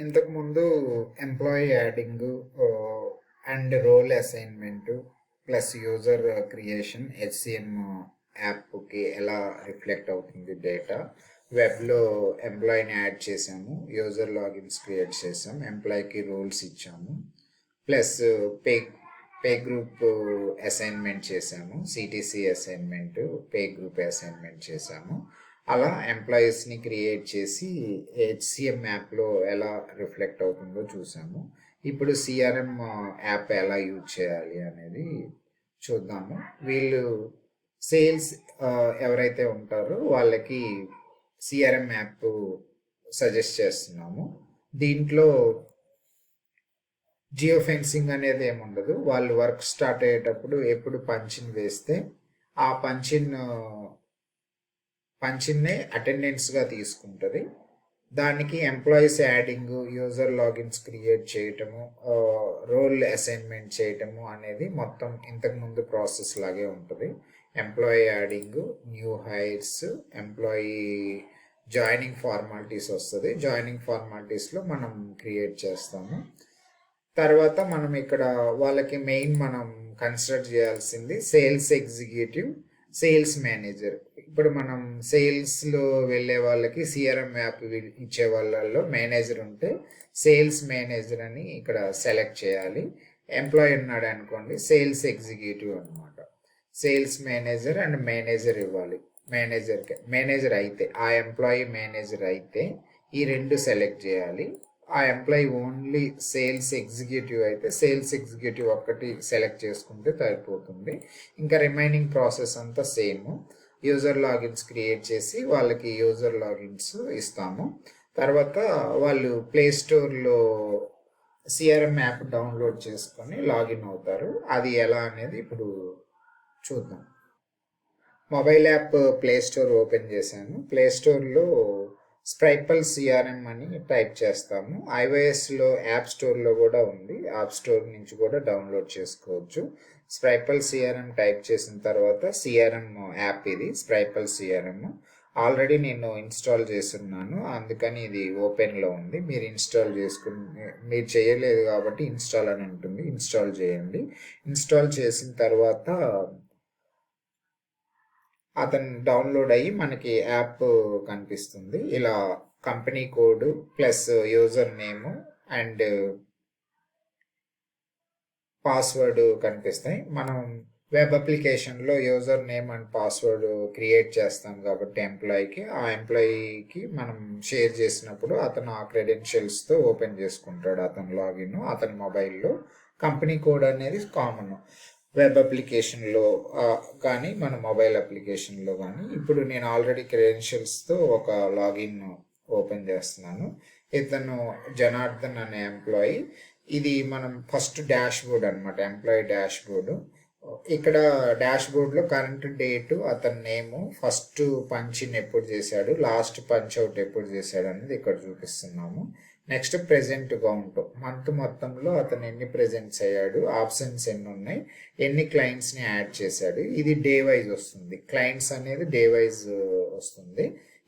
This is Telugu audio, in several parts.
ఇంతకుముందు employee adding and role assignment plus user creation HCM యాప్కి ఎలా రిఫ్లెక్ట్ అవుతుంది డేటా. వెబ్లో ఎంప్లాయీని యాడ్ చేసాము, యూజర్ లాగిన్స్ క్రియేట్ చేసాము, ఎంప్లాయీకి రోల్స్ ఇచ్చాము, ప్లస్ పే గ్రూప్ అసైన్మెంట్ చేసాము, CTC assignment, pay group assignment చేసాము. అలా ఎంప్లాయీస్ని క్రియేట్ చేసి హెచ్సిఎం యాప్లో ఎలా రిఫ్లెక్ట్ అవుతుందో చూసాము. ఇప్పుడు సిఆర్ఎం యాప్ ఎలా యూజ్ చేయాలి అనేది చూద్దాము. వీళ్ళు సేల్స్ ఎవరైతే ఉంటారో వాళ్ళకి సిఆర్ఎం యాప్ సజెస్ట్ చేస్తున్నాము. దీంట్లో జియో ఫెన్సింగ్ అనేది ఏముండదు. వాళ్ళు వర్క్ స్టార్ట్ అయ్యేటప్పుడు ఎప్పుడు పంచిన్ వేస్తే ఆ పంచిన్నే అటెండెన్స్గా తీసుకుంటుంది. దానికి employees adding, user logins create చేయటము, రోల్ అసైన్మెంట్ చేయటము అనేది మొత్తం ఇంతకుముందు ప్రాసెస్ లాగే ఉంటుంది. Employee adding, new heirs, employee joining formalities వస్తుంది. జాయినింగ్ ఫార్మాలిటీస్లో మనం క్రియేట్ చేస్తాము. తర్వాత మనం ఇక్కడ వాళ్ళకి మెయిన్ మనం కన్సిడర్ చేయాల్సింది సేల్స్ ఎగ్జిక్యూటివ్, సేల్స్ మేనేజర్. ఇప్పుడు మనం సేల్స్లో వెళ్ళే వాళ్ళకి సిఆర్ఎం యాప్ ఇచ్చే వాళ్ళల్లో మేనేజర్ ఉంటే సేల్స్ మేనేజర్ అని ఇక్కడ సెలెక్ట్ చేయాలి. ఎంప్లాయీ ఉన్నాడు అనుకోండి, సేల్స్ ఎగ్జిక్యూటివ్ అనమాట. సేల్స్ మేనేజర్ అండ్ మేనేజర్ ఇవ్వాలి. మేనేజర్ అయితే ఆ ఎంప్లాయీ మేనేజర్ అయితే ఈ రెండు సెలెక్ట్ చేయాలి. ఆ ఎంప్లాయీ ఓన్లీ సేల్స్ ఎగ్జిక్యూటివ్ అయితే సేల్స్ ఎగ్జిక్యూటివ్ ఒక్కటి సెలెక్ట్ చేసుకుంటే సరిపోతుంది. ఇంకా రిమైనింగ్ ప్రాసెస్ అంతా సేమ్. యూజర్ లాగిన్స్ క్రియేట్ చేసి వాళ్ళకి యూజర్ లాగిన్స్ ఇస్తాము. తర్వాత వాళ్ళు ప్లే స్టోర్లో సిఆర్ఎం యాప్ డౌన్లోడ్ చేసుకొని లాగిన్ అవుతారు. అది ఎలా అనేది ఇప్పుడు చూద్దాం. Mobile app play store open చేశాను. ప్లే స్టోర్లో స్ప్రైపల్ సిఆర్ఎం అని టైప్ చేస్తాము. ఐఓఎస్లో యాప్ స్టోర్లో కూడా ఉంది, యాప్ స్టోర్ నుంచి కూడా డౌన్లోడ్ చేసుకోవచ్చు. స్ప్రైపల్ సిఆర్ఎం టైప్ చేసిన తర్వాత సిఆర్ఎం యాప్ ఇది స్ప్రైపల్ సిఆర్ఎం. ఆల్రెడీ నేను ఇన్స్టాల్ చేస్తున్నాను, అందుకని ఇది ఓపెన్లో ఉంది. మీరు ఇన్స్టాల్ మీరు చేయలేదు కాబట్టి ఇన్స్టాల్ అని ఉంటుంది, ఇన్స్టాల్ చేయండి. ఇన్స్టాల్ చేసిన తర్వాత అతను డౌన్లోడ్ అయ్యి మనకి యాప్ కనిపిస్తుంది. ఇలా company code plus user name and password కనిపిస్తాయి. మనం వెబ్ అప్లికేషన్లో user name and password create చేస్తాం కాబట్టి ఎంప్లాయీకి, ఆ ఎంప్లాయీకి మనం షేర్ చేసినప్పుడు అతను ఆ క్రెడెన్షియల్స్తో ఓపెన్ చేసుకుంటాడు అతను లాగిన్ అతని మొబైల్లో. కంపెనీ కోడ్ అనేది కామన్ వెబ్ అప్లికేషన్లో కానీ మన మొబైల్ అప్లికేషన్లో కానీ. ఇప్పుడు నేను ఆల్రెడీ క్రెడెన్షియల్స్తో ఒక లాగిన్ ఓపెన్ చేస్తున్నాను. ఇతను జనార్దన్ అనే ఎంప్లాయీ. ఇది మనం ఫస్ట్ డాష్ బోర్డ్ అనమాట, ఎంప్లాయీ డాష్ బోర్డు. ఇక్కడ డాష్ బోర్డ్లో కరెంట్ డేటు, అతని నేము, ఫస్ట్ పంచ్ ఇన్ ఎప్పుడు చేశాడు, లాస్ట్ పంచ్ అవుట్ ఎప్పుడు చేశాడు అనేది ఇక్కడ చూపిస్తున్నాము. నెక్స్ట్ ప్రెజెంట్ కౌంట్, మంత్ మొత్తంలో అతను ఎన్ని ప్రెజెంట్స్ అయ్యాడు, ఆప్షన్స్ ఎన్ని ఉన్నాయి, ఎన్ని క్లయింట్స్ని యాడ్ చేశాడు. ఇది డే వైజ్ వస్తుంది, క్లయింట్స్ అనేది డే వైజ్ వస్తుంది.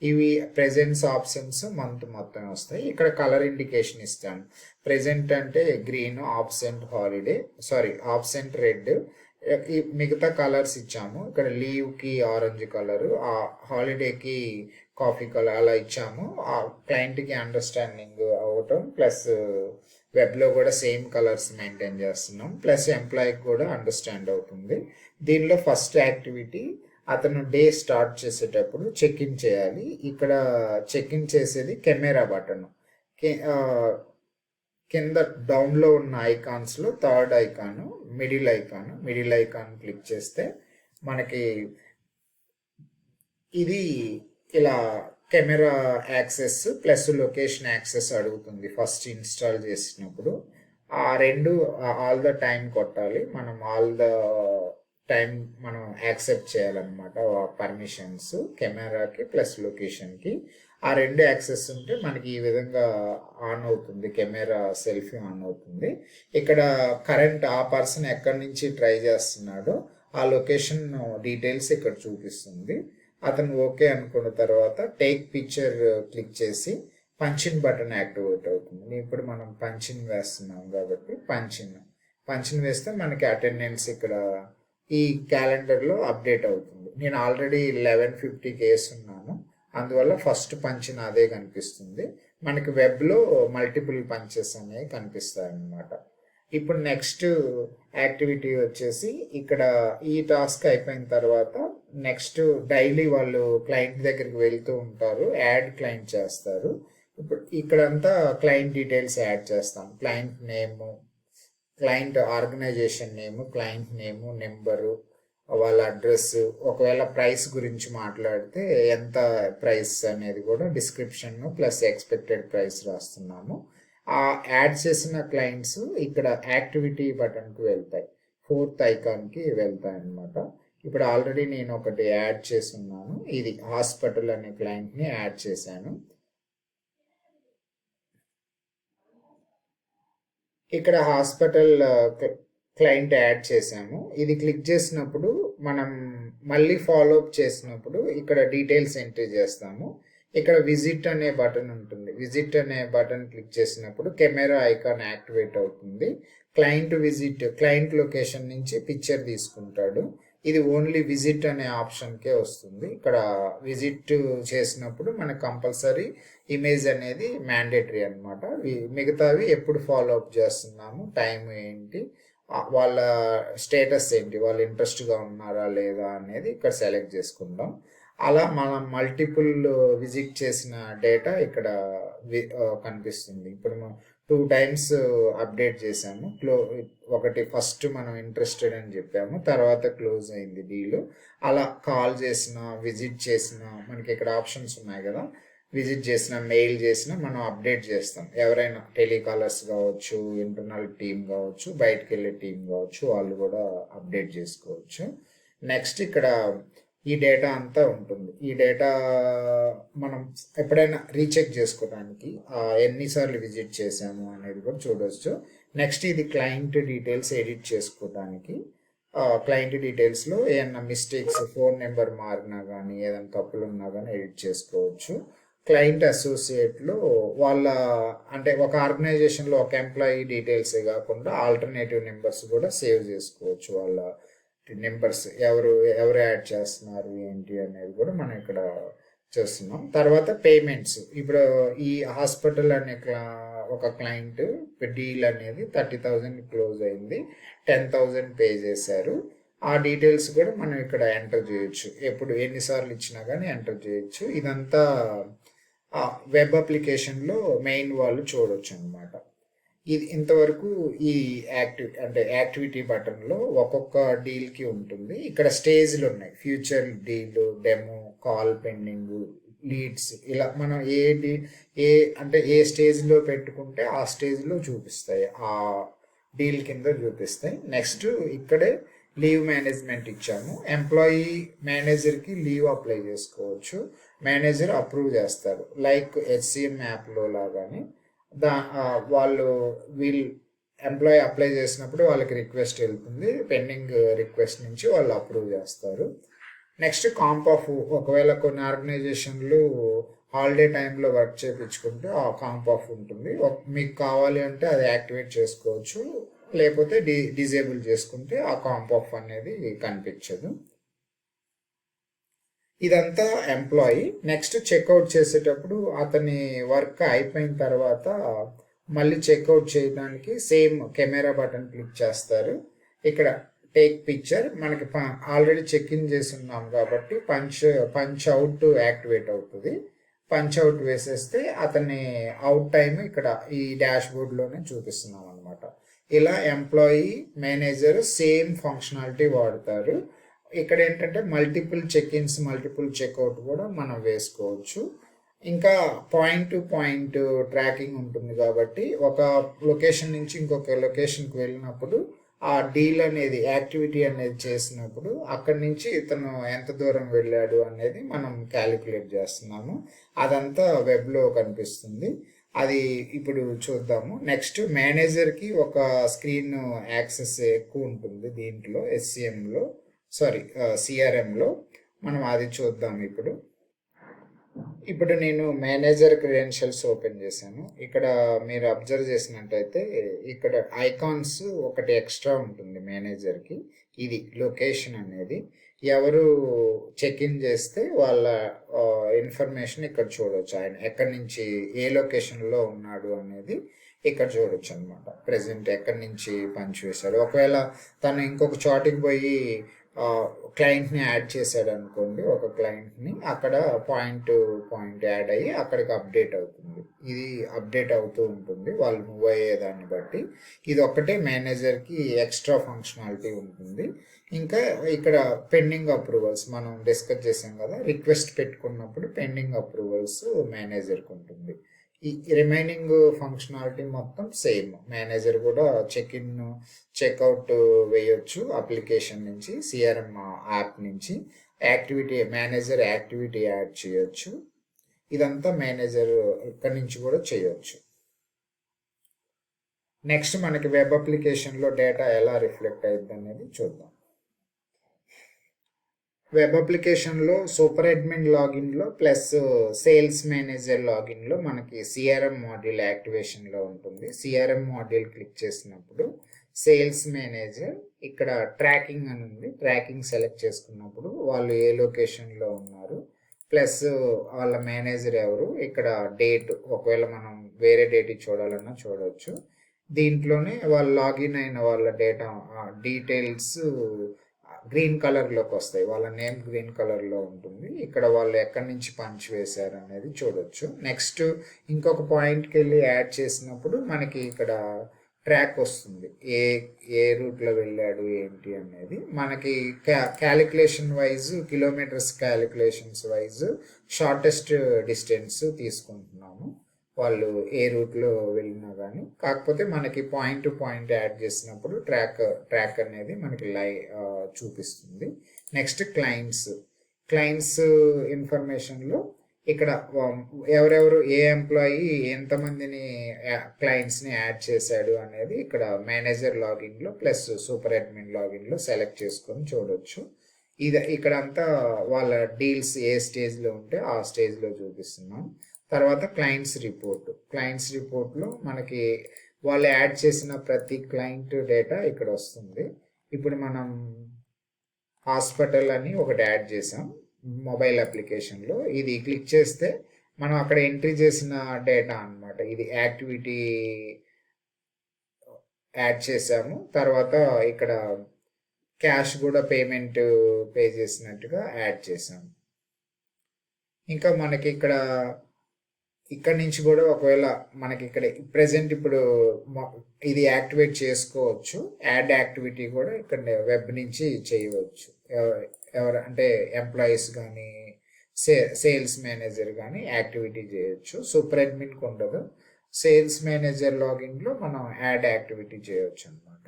ఇవి ప్రెజెంట్స్, ఆప్షన్స్ మంత్ మొత్తం వస్తాయి. ఇక్కడ కలర్ ఇండికేషన్ ఇస్తాను. ప్రెజెంట్ అంటే green, absent holiday, absent red, మిగతా కలర్స్ ఇచ్చాము. ఇక్కడ లీవ్కి ఆరెంజ్ కలరు, ఆ హాలిడేకి కాఫీ కలర్ అలా ఇచ్చాము. ఆ క్లయింట్కి అండర్స్టాండింగ్ అవటం, ప్లస్ వెబ్లో కూడా సేమ్ కలర్స్ మెయింటైన్ చేస్తున్నాం, ప్లస్ ఎంప్లాయీకి కూడా అండర్స్టాండ్ అవుతుంది. దీనిలో ఫస్ట్ యాక్టివిటీ అతను డే స్టార్ట్ చేసేటప్పుడు చెక్ ఇన్ చేయాలి. ఇక్కడ చెక్ ఇన్ చేసేది కెమెరా బటన్ కింద డౌన్లో ఉన్న ఐకాన్స్లో third icon middle icon click చేస్తే మనకి ఇది ఇలా camera access plus location access అడుగుతుంది ఫస్ట్ ఇన్స్టాల్ చేసినప్పుడు. ఆ రెండు ఆల్ ద టైం కొట్టాలి మనం, ఆల్ ద టైం మనం యాక్సెప్ట్ చేయాలన్నమాట పర్మిషన్స్ కెమెరాకి ప్లస్ లొకేషన్కి. ఆ రెండు యాక్సెస్ ఉంటే మనకి ఈ విధంగా ఆన్ అవుతుంది, కెమెరా సెల్ఫీ ఆన్ అవుతుంది. ఇక్కడ కరెంట్ ఆ పర్సన్ ఎక్కడి నుంచి ట్రై చేస్తున్నాడో ఆ లొకేషన్ డీటెయిల్స్ ఇక్కడ చూపిస్తుంది. అతను ఓకే అనుకున్న తర్వాత టేక్ పిక్చర్ క్లిక్ చేసి పంచిన్ బటన్ యాక్టివేట్ అవుతుంది. ఇప్పుడు మనం పంచిన్ వేస్తున్నాం కాబట్టి పంచిన్ వేస్తే మనకి అటెండెన్స్ ఇక్కడ ఈ క్యాలెండర్లో అప్డేట్ అవుతుంది. నేను ఆల్రెడీ 11:50కి వేస్తున్నాను, అందువల్ల ఫస్ట్ పంచిన్ అదే కనిపిస్తుంది. మనకి వెబ్లో మల్టిపుల్ పంచెస్ అనేవి కనిపిస్తాయి అన్నమాట. ఇప్పుడు నెక్స్ట్ యాక్టివిటీ వచ్చేసి ఇక్కడ ఈ టాస్క్ అయిపోయిన తర్వాత నెక్స్ట్ డైలీ వాళ్ళు క్లయింట్ దగ్గరికి వెళ్తూ ఉంటారు, యాడ్ క్లయింట్ చేస్తారు. ఇప్పుడు ఇక్కడంతా క్లయింట్ డీటెయిల్స్ యాడ్ చేస్తాం. క్లయింట్ నేము, క్లయింట్ ఆర్గనైజేషన్ నేము, క్లయింట్ నేము, నెంబరు, వాళ్ళ అడ్రస్, ఒకవేళ ప్రైస్ గురించి మాట్లాడితే ఎంత ప్రైస్ అనేది కూడా డిస్క్రిప్షన్ ప్లస్ ఎక్స్పెక్టెడ్ ప్రైస్ రాస్తున్నాము. ఆ యాడ్ చేసిన క్లయింట్స్ ఇక్కడ యాక్టివిటీ బటన్కి వెళ్తాయి, 4th ఐకాన్కి వెళ్తాయి అన్నమాట. ఇప్పుడు ఆల్రెడీ నేను ఒకటి యాడ్ చేసి ఉన్నాను, ఇది హాస్పిటల్ అనే క్లయింట్ని యాడ్ చేశాను. ఇక్కడ హాస్పిటల్ క్లయింట్ యాడ్ చేసాము. ఇది క్లిక్ చేసినప్పుడు మనం మళ్ళీ ఫాలో అప్ చేసినప్పుడు ఇక్కడ డీటెయిల్స్ ఎంట్రీ చేస్తాము. ఇక్కడ విజిట్ అనే బటన్ ఉంటుంది. విజిట్ అనే బటన్ క్లిక్ చేసినప్పుడు కెమెరా ఐకాన్ యాక్టివేట్ అవుతుంది. క్లయింట్ విజిట్, క్లయింట్ లొకేషన్ నుంచి పిక్చర్ తీసుకుంటాడు. ఇది ఓన్లీ విజిట్ అనే ఆప్షన్కే వస్తుంది. ఇక్కడ విజిట్ చేసినప్పుడు మనకు కంపల్సరీ ఇమేజ్ అనేది మ్యాండేటరీ అనమాట. మిగతావి ఎప్పుడు ఫాలో అప్ చేస్తున్నాము, టైం ఏంటి, వాళ్ళ స్టేటస్ ఏంటి, వాళ్ళు ఇంట్రెస్ట్గా ఉన్నారా లేదా అనేది ఇక్కడ సెలెక్ట్ చేసుకుందాం. అలా మనం మల్టిపుల్ విజిట్ చేసిన డేటా ఇక్కడ కనిపిస్తుంది. ఇప్పుడు 2 times అప్డేట్ చేసాము. ఒకటి ఫస్ట్ మనం ఇంట్రెస్టెడ్ అని చెప్పాము, తర్వాత క్లోజ్ అయింది డీల్. అలా కాల్ చేసిన, విజిట్ చేసిన, మనకి ఇక్కడ ఆప్షన్స్ ఉన్నాయి కదా, విజిట్ చేసిన, మెయిల్ చేసిన మనం అప్డేట్ చేస్తాం. ఎవరైనా టెలికాలర్స్ కావచ్చు, ఇంటర్నల్ టీమ్ కావచ్చు, బయటకు వెళ్ళే టీం కావచ్చు, వాళ్ళు కూడా అప్డేట్ చేసుకోవచ్చు. నెక్స్ట్ ఇక్కడ ఈ డేటా అంతా ఉంటుంది. ఈ డేటా మనం ఎప్పుడైనా రీచెక్ చేసుకోవడానికి ఎన్నిసార్లు విజిట్ చేసాము అనేది కూడా చూడవచ్చు. నెక్స్ట్ ఇది క్లయింట్ డీటెయిల్స్ ఎడిట్ చేసుకోవడానికి. క్లయింట్ డీటెయిల్స్లో ఏమన్నా మిస్టేక్స్, ఫోన్ నెంబర్ మారినా కానీ ఏదైనా తప్పులు ఉన్నా కానీ ఎడిట్ చేసుకోవచ్చు. క్లయింట్ అసోసియేట్లో వాళ్ళ అంటే ఒక ఆర్గనైజేషన్లో ఒక ఎంప్లాయీ డీటెయిల్సే కాకుండా ఆల్టర్నేటివ్ నెంబర్స్ కూడా సేవ్ చేసుకోవచ్చు. వాళ్ళ నెంబర్స్ ఎవరు యాడ్ చేస్తున్నారు ఏంటి అనేది కూడా మనం ఇక్కడ చేస్తున్నాం. తర్వాత పేమెంట్స్, ఇప్పుడు ఈ హాస్పిటల్ అనే ఒక క్లయింట్ డీల్ అనేది 30,000 క్లోజ్ అయింది, 10,000 పే చేశారు. ఆ డీటెయిల్స్ కూడా మనం ఇక్కడ ఎంటర్ చేయొచ్చు, ఎప్పుడు ఎన్నిసార్లు ఇచ్చినా కానీ ఎంటర్ చేయొచ్చు. ఇదంతా వెబ్ అప్లికేషన్లో మెయిన్ వాళ్ళు చూడొచ్చు అనమాట. ఇది ఇంతవరకు ఈ యాక్టివిటీ బటన్లో ఒక్కొక్క డీల్కి ఉంటుంది. ఇక్కడ స్టేజ్లు ఉన్నాయి, future deal, demo, call pending, leads. ఇలా మనం ఏ స్టేజ్లో పెట్టుకుంటే ఆ స్టేజ్లో చూపిస్తాయి, ఆ డీల్ కింద చూపిస్తాయి. నెక్స్ట్ ఇక్కడే లీవ్ మేనేజ్మెంట్ ఇచ్చాము. ఎంప్లాయీ మేనేజర్కి లీవ్ అప్లై చేసుకోవచ్చు, మేనేజర్ అప్రూవ్ చేస్తారు. లైక్ HCM యాప్లో లాగానే వీళ్ళు ఎంప్లాయీ అప్లై చేసినప్పుడు వాళ్ళకి రిక్వెస్ట్ వెళ్తుంది, పెండింగ్ రిక్వెస్ట్ నుంచి వాళ్ళు అప్రూవ్ చేస్తారు. నెక్స్ట్ కాంప్ ఆఫ్, ఒకవేళ కొన్ని ఆర్గనైజేషన్లు హాలిడే టైంలో వర్క్ చేయించుకుంటే ఆ కాంప్ ఆఫ్ ఉంటుంది. మీకు కావాలి అంటే అది యాక్టివేట్ చేసుకోవచ్చు, లేకపోతే డిజేబుల్ చేసుకుంటే ఆ కాంప్ ఆఫ్ అనేది కనిపించదు. ఇదంతా ఎంప్లాయీ. నెక్స్ట్ చెక్అవుట్ చేసేటప్పుడు అతని వర్క్ అయిపోయిన తర్వాత మళ్ళీ చెక్అవుట్ చేయడానికి సేమ్ కెమెరా బటన్ క్లిక్ చేస్తారు. ఇక్కడ టేక్ పిక్చర్, మనకి ఆల్రెడీ చెక్ ఇన్ చేసి ఉన్నాం కాబట్టి పంచ్ అవుట్ యాక్టివేట్ అవుతుంది. పంచ్ అవుట్ వేసేస్తే అతని అవుట్ టైం ఇక్కడ ఈ డాష్ బోర్డ్లోనే చూపిస్తున్నాం అనమాట. ఇలా ఎంప్లాయీ, మేనేజర్ సేమ్ ఫంక్షనాలిటీ వాడతారు. ఇక్కడ ఏంటంటే multiple check ins, multiple checkout కూడా మనం వేసుకోవచ్చు. ఇంకా పాయింట్ టు పాయింట్ ట్రాకింగ్ ఉంటుంది కాబట్టి ఒక లొకేషన్ నుంచి ఇంకొక లొకేషన్కి వెళ్ళినప్పుడు ఆ డీల్ అనేది, యాక్టివిటీ అనేది చేసినప్పుడు అక్కడి నుంచి ఇతను ఎంత దూరం వెళ్ళాడు అనేది మనం క్యాలిక్యులేట్ చేస్తున్నాము. అదంతా వెబ్లో కనిపిస్తుంది. అది ఇప్పుడు చూద్దాము. నెక్స్ట్ మేనేజర్కి ఒక స్క్రీన్ యాక్సెస్ ఎక్కువ ఉంటుంది దీంట్లో, CRMలో మనం అది చూద్దాం. ఇప్పుడు ఇప్పుడు నేను మేనేజర్ క్రెడెన్షియల్స్ ఓపెన్ చేశాను. ఇక్కడ మీరు అబ్జర్వ్ చేసినట్టయితే ఇక్కడ ఐకాన్స్ ఒకటి ఎక్స్ట్రా ఉంటుంది మేనేజర్కి. ఇది లొకేషన్ అనేది ఎవరు చెక్ ఇన్ చేస్తే వాళ్ళ ఇన్ఫర్మేషన్ ఇక్కడ చూడవచ్చు. ఆయన ఎక్కడి నుంచి ఏ లొకేషన్లో ఉన్నాడు అనేది ఇక్కడ చూడొచ్చు అనమాట. ప్రెసెంట్ ఎక్కడి నుంచి పంచి వేశాడు. ఒకవేళ తను ఇంకొక చోటికి పోయి క్లయింట్ని యాడ్ చేశాడు అనుకోండి, ఒక క్లయింట్ని, అక్కడ పాయింట్ యాడ్ అయ్యి అక్కడికి అప్డేట్ అవుతుంది. ఇది అప్డేట్ అవుతూ ఉంటుంది వాళ్ళు మూవ్ అయ్యేదాన్ని బట్టి. ఇది ఒక్కటే మేనేజర్కి ఎక్స్ట్రా ఫంక్షనాలిటీ ఉంటుంది. ఇంకా ఇక్కడ పెండింగ్ అప్రూవల్స్ మనం డిస్కస్ చేసాం కదా, రిక్వెస్ట్ పెట్టుకున్నప్పుడు పెండింగ్ అప్రూవల్స్ మేనేజర్కి ఉంటుంది. ఈ రిమైనింగ్ ఫంక్షనాలిటీ మొత్తం సేమ్. మేనేజర్ కూడా చెక్ ఇన్ చెక్అవుట్ వేయొచ్చు అప్లికేషన్ నుంచి, సిఆర్ఎం యాప్ నుంచి. మేనేజర్ యాక్టివిటీ యాడ్ చేయొచ్చు. ఇదంతా మేనేజర్ ఇక్కడి నుంచి కూడా చేయొచ్చు. నెక్స్ట్ మనకి వెబ్ అప్లికేషన్లో డేటా ఎలా రిఫ్లెక్ట్ అయ్యిద్ది అనేది చూద్దాం. వెబ్ అప్లికేషన్లో సూపర్ అడ్మిన్ లాగిన్లో ప్లస్ సేల్స్ మేనేజర్ లాగిన్లో మనకి సిఆర్ఎం మాడ్యూల్ యాక్టివేషన్లో ఉంటుంది. సిఆర్ఎం మాడ్యూల్ క్లిక్ చేసినప్పుడు సేల్స్ మేనేజర్ ఇక్కడ ట్రాకింగ్ అని ఉంది. ట్రాకింగ్ సెలెక్ట్ చేసుకున్నప్పుడు వాళ్ళు ఏ లొకేషన్లో ఉన్నారు, ప్లస్ వాళ్ళ మేనేజర్ ఎవరు, ఇక్కడ డేట్, ఒకవేళ మనం వేరే డేట్ చూడాలన్నా చూడవచ్చు. దీంట్లోనే వాళ్ళు లాగిన్ అయిన వాళ్ళ డేటా డీటెయిల్స్ గ్రీన్ కలర్లోకి వస్తాయి. వాళ్ళ నేమ్ గ్రీన్ కలర్లో ఉంటుంది. ఇక్కడ వాళ్ళు ఎక్కడి నుంచి పంచ్ వేశారు అనేది చూడొచ్చు. నెక్స్ట్ ఇంకొక పాయింట్కి వెళ్ళి యాడ్ చేసినప్పుడు మనకి ఇక్కడ ట్రాక్ వస్తుంది, ఏ రూట్లో వెళ్ళాడు ఏంటి అనేది. మనకి calculation wise, kilometres calculations wise shortest distance తీసుకుంటున్నాము వాళ్ళు ఏ రూట్లో వెళ్ళినా కానీ. కాకపోతే మనకి పాయింట్ టు పాయింట్ యాడ్ చేసినప్పుడు ట్రాక్ అనేది మనకి చూపిస్తుంది. నెక్స్ట్ క్లయింట్స్ ఇన్ఫర్మేషన్లో ఇక్కడ ఎవరెవరు ఏ ఎంప్లాయీ ఎంతమందిని క్లయింట్స్ని యాడ్ చేశాడు అనేది ఇక్కడ మేనేజర్ లాగిన్లో ప్లస్ సూపర్ అడ్మిన్ లాగిన్లో సెలెక్ట్ చేసుకొని చూడవచ్చు. ఇక్కడంతా వాళ్ళ డీల్స్ ఏ స్టేజ్లో ఉంటే ఆ స్టేజ్లో చూపిస్తున్నాం. తర్వాత క్లయింట్స్ రిపోర్ట్లో మనకి వాళ్ళు యాడ్ చేసిన ప్రతి క్లయింట్ డేటా ఇక్కడ వస్తుంది. ఇప్పుడు మనం హాస్పిటల్ అని ఒకటి యాడ్ చేసాం మొబైల్ అప్లికేషన్లో. ఇది క్లిక్ చేస్తే మనం అక్కడ ఎంట్రీ చేసిన డేటా అనమాట. ఇది యాక్టివిటీ యాడ్ చేసాము. తర్వాత ఇక్కడ క్యాష్ కూడా పేమెంట్ పే చేసినట్టుగా యాడ్ చేసాము. ఇంకా మనకి ఇక్కడ నుంచి కూడా ఒకవేళ మనకి ఇక్కడ ప్రెసెంట్ ఇప్పుడు ఇది యాక్టివేట్ చేసుకోవచ్చు. యాడ్ యాక్టివిటీ కూడా ఇక్కడ వెబ్ నుంచి చేయవచ్చు. అంటే ఎంప్లాయీస్ కానీ సేల్స్ మేనేజర్ కానీ యాక్టివిటీ చేయొచ్చు. సూపర్ అడ్మిన్కి ఉండదు. సేల్స్ మేనేజర్ లాగిన్లో మనం యాడ్ యాక్టివిటీ చేయొచ్చు అనమాట.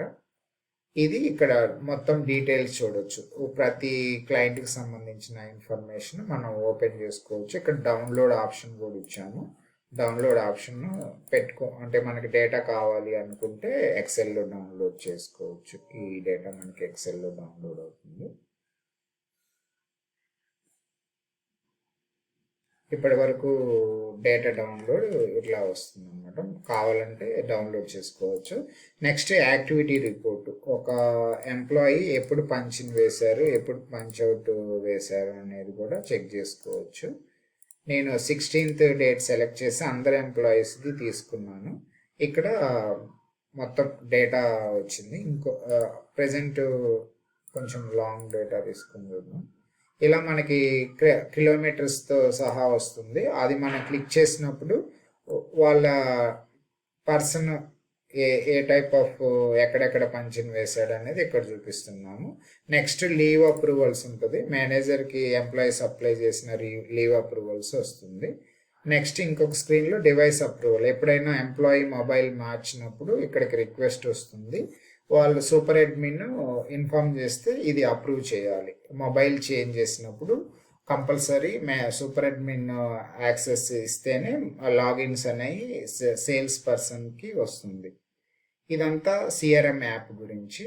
ఇది ఇక్కడ మొత్తం డీటెయిల్స్ చూడొచ్చు. ప్రతి క్లయింట్కి సంబంధించిన ఇన్ఫర్మేషన్ మనం ఓపెన్ చేసుకోవచ్చు. ఇక్కడ డౌన్లోడ్ ఆప్షన్ కూడా ఇచ్చాము. డౌన్లోడ్ ఆప్షన్ అంటే మనకి డేటా కావాలి అనుకుంటే ఎక్సెల్లో డౌన్లోడ్ చేసుకోవచ్చు. ఈ డేటా మనకి ఎక్సెల్లో డౌన్లోడ్ అవుతుంది. ఇప్పటి వరకు డేటా డౌన్లోడ్ ఇట్లా వస్తుంది అనమాట. కావాలంటే డౌన్లోడ్ చేసుకోవచ్చు. Next activity report. ఒక ఎంప్లాయీ ఎప్పుడు పంచ్ ఇన్ వేశారు, ఎప్పుడు పంచ్ అవుట్ వేశారు అనేది కూడా చెక్ చేసుకోవచ్చు. నేను 16th డేట్ సెలెక్ట్ చేసి అందరు ఎంప్లాయీస్ది తీసుకున్నాను. ఇక్కడ మొత్తం డేటా వచ్చింది. ప్రెజెంట్ కొంచెం లాంగ్ డేటా తీసుకుంటున్నాను. ఇలా మనకి కిలోమీటర్స్తో సహా వస్తుంది. అది మనం క్లిక్ చేసినప్పుడు వాళ్ళ పర్సన్ ఏ టైప్ ఆఫ్ ఎక్కడెక్కడ పంచిన్ వేశాడు అనేది ఇక్కడ చూపిస్తున్నాము. నెక్స్ట్ లీవ్ అప్రూవల్స్ ఉంటుంది. మేనేజర్కి ఎంప్లాయీస్ అప్లై చేసిన లీవ్ అప్రూవల్స్ వస్తుంది. నెక్స్ట్ ఇంకొక స్క్రీన్లో డివైస్ అప్రూవల్. ఎప్పుడైనా ఎంప్లాయీ మొబైల్ మార్చినప్పుడు ఇక్కడికి రిక్వెస్ట్ వస్తుంది. వాళ్ళు సూపర్ అడ్మిన్ ఇన్ఫార్మ్ చేస్తే ఇది అప్రూవ్ చేయాలి. మొబైల్ చేంజ్ చేసినప్పుడు కంపల్సరీ సూపర్ అడ్మిన్ యాక్సెస్ ఇస్తేనే లాగిన్స్ అనేవి సేల్స్ పర్సన్కి వస్తుంది. ఇదంతా సిఆర్ఎం యాప్ గురించి.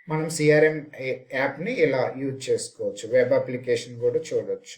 మనం సిఆర్ఎం యాప్ని ఇలా యూజ్ చేసుకోవచ్చు. వెబ్ అప్లికేషన్ కూడా చూడొచ్చు.